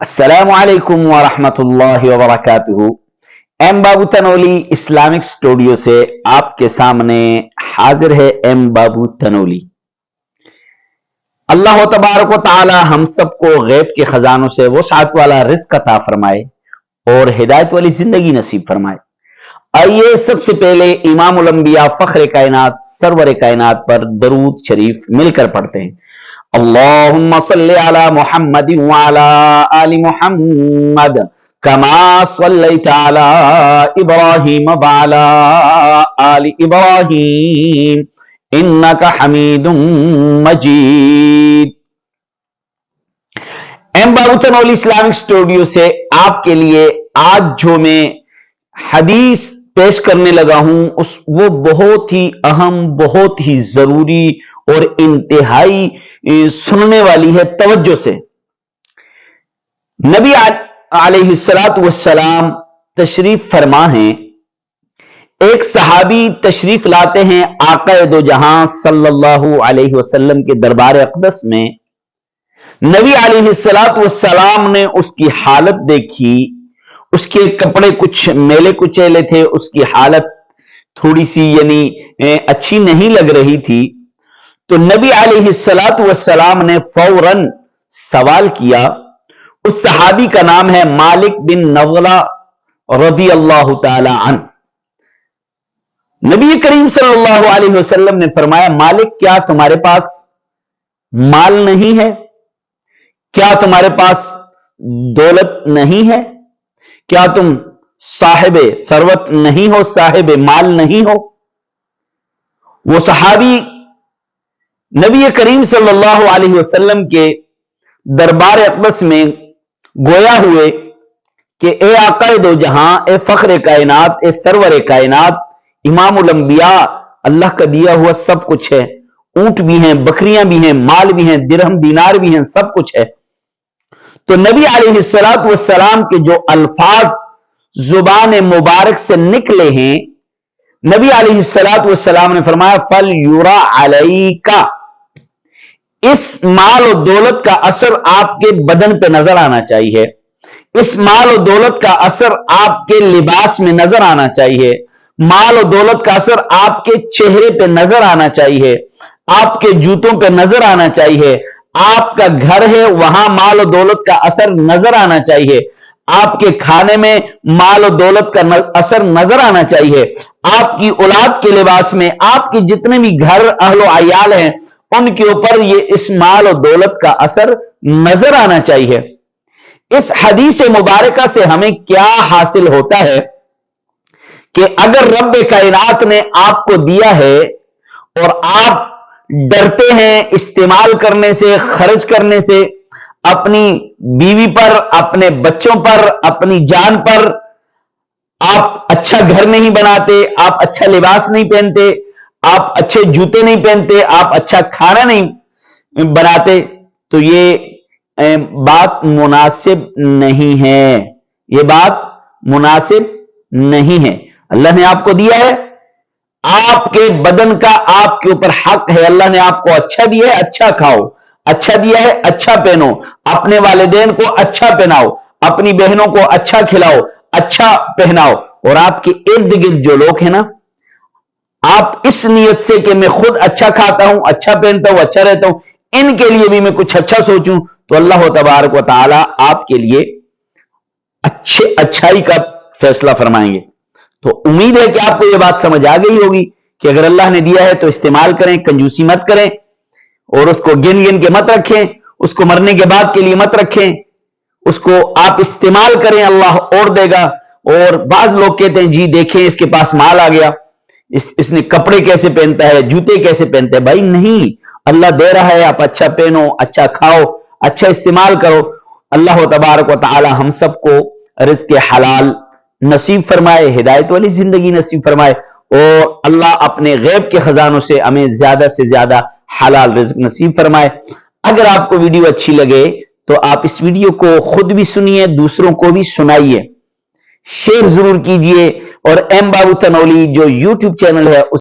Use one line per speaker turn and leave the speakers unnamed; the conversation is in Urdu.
السلام علیکم ورحمۃ اللہ وبرکاتہ۔ ایم بابو تنولی اسلامک اسٹوڈیو سے آپ کے سامنے حاضر ہے ایم بابو تنولی۔ اللہ تبارک و تعالی ہم سب کو غیب کے خزانوں سے وسعت والا رزق عطا فرمائے اور ہدایت والی زندگی نصیب فرمائے۔ آئیے سب سے پہلے امام الانبیاء فخر کائنات سرور کائنات پر درود شریف مل کر پڑھتے ہیں۔ اللہم صلی علی محمد وعلی آل محمد کما صلیت علی ابراہیم وعلی آل ابراہیم انکا حمید مجید۔ ایم بابو تنولی اسلامک اسٹوڈیو سے آپ کے لیے آج جو میں حدیث پیش کرنے لگا ہوں وہ بہت ہی اہم، بہت ہی ضروری اور انتہائی سننے والی ہے، توجہ سے۔ نبی علیہ السلام تشریف فرما ہیں، ایک صحابی تشریف لاتے ہیں آقا دو جہاں صلی اللہ علیہ وسلم کے دربار اقدس میں۔ نبی علیہ السلام نے اس کی حالت دیکھی، اس کے کپڑے کچھ میلے کچیلے تھے، اس کی حالت تھوڑی سی اچھی نہیں لگ رہی تھی۔ تو نبی علیہ السلام نے فوراً سوال کیا۔ اس صحابی کا نام ہے مالک بن نغلہ رضی اللہ تعالی عنہ۔ نبی کریم صلی اللہ علیہ وسلم نے فرمایا، مالک کیا تمہارے پاس مال نہیں ہے؟ کیا تمہارے پاس دولت نہیں ہے؟ کیا تم صاحب ثروت نہیں ہو، صاحب مال نہیں ہو؟ وہ صحابی نبی کریم صلی اللہ علیہ وسلم کے دربار اقدس میں گویا ہوئے کہ اے آقا دو جہاں، اے فخر کائنات، اے سرور کائنات، امام الانبیاء، اللہ کا دیا ہوا سب کچھ ہے، اونٹ بھی ہیں، بکریاں بھی ہیں، مال بھی ہیں، درہم دینار بھی ہیں، سب کچھ ہے۔ تو نبی علیہ السلام کے جو الفاظ زبان مبارک سے نکلے ہیں، نبی علیہ السلام نے فرمایا فَلْيُرَى عَلَيْكَ، اس مال و دولت کا اثر آپ کے بدن پہ نظر آنا چاہیے، اس مال و دولت کا اثر آپ کے لباس میں نظر آنا چاہیے، مال و دولت کا اثر آپ کے چہرے پہ نظر آنا چاہیے، آپ کے جوتوں پہ نظر آنا چاہیے، آپ کا گھر ہے وہاں مال و دولت کا اثر نظر آنا چاہیے، آپ کے کھانے میں مال و دولت کا اثر نظر آنا چاہیے، آپ کی اولاد کے لباس میں، آپ کے جتنے بھی گھر اہل و عیال ہیں ان کے اوپر یہ اس مال و دولت کا اثر نظر آنا چاہیے۔ اس حدیث مبارکہ سے ہمیں کیا حاصل ہوتا ہے کہ اگر رب کائنات نے آپ کو دیا ہے اور آپ ڈرتے ہیں استعمال کرنے سے، خرچ کرنے سے، اپنی بیوی پر، اپنے بچوں پر، اپنی جان پر، آپ اچھا گھر نہیں بناتے، آپ اچھا لباس نہیں پہنتے، آپ اچھے جوتے نہیں پہنتے، آپ اچھا کھانا نہیں بناتے، تو یہ بات مناسب نہیں ہے، یہ بات مناسب نہیں ہے۔ اللہ نے آپ کو دیا ہے، آپ کے بدن کا آپ کے اوپر حق ہے، اللہ نے آپ کو اچھا دیا ہے، اچھا کھاؤ، اچھا دیا ہے، اچھا پہنو، اپنے والدین کو اچھا پہناؤ، اپنی بہنوں کو اچھا کھلاؤ، اچھا پہناؤ، اور آپ کے ارد گرد جو لوگ ہیں نا، آپ اس نیت سے کہ میں خود اچھا کھاتا ہوں، اچھا پہنتا ہوں، اچھا رہتا ہوں، ان کے لیے بھی میں کچھ اچھا سوچوں، تو اللہ تبارک و تعالی آپ کے لیے اچھائی کا فیصلہ فرمائیں گے۔ تو امید ہے کہ آپ کو یہ بات سمجھ آ گئی ہوگی کہ اگر اللہ نے دیا ہے تو استعمال کریں، کنجوسی مت کریں، اور اس کو گن گن کے مت رکھیں، اس کو مرنے کے بعد کے لیے مت رکھیں، اس کو آپ استعمال کریں، اللہ اور دے گا۔ اور بعض لوگ کہتے ہیں جی دیکھیں اس کے پاس مال آ گیا، اس نے کپڑے کیسے پہنتا ہے، جوتے کیسے پہنتا ہے، بھائی نہیں، اللہ دے رہا ہے، آپ اچھا پہنو، اچھا کھاؤ، اچھا استعمال کرو۔ اللہ تبارک و تعالی ہم سب کو رزق حلال نصیب فرمائے، ہدایت والی زندگی نصیب فرمائے، اور اللہ اپنے غیب کے خزانوں سے ہمیں زیادہ سے زیادہ حلال رزق نصیب فرمائے۔ اگر آپ کو ویڈیو اچھی لگے تو آپ اس ویڈیو کو خود بھی سنیے، دوسروں کو بھی سنائیے، شیئر ضرور کیجئے، اور ایم بابو تنولی جو یوٹیوب چینل ہے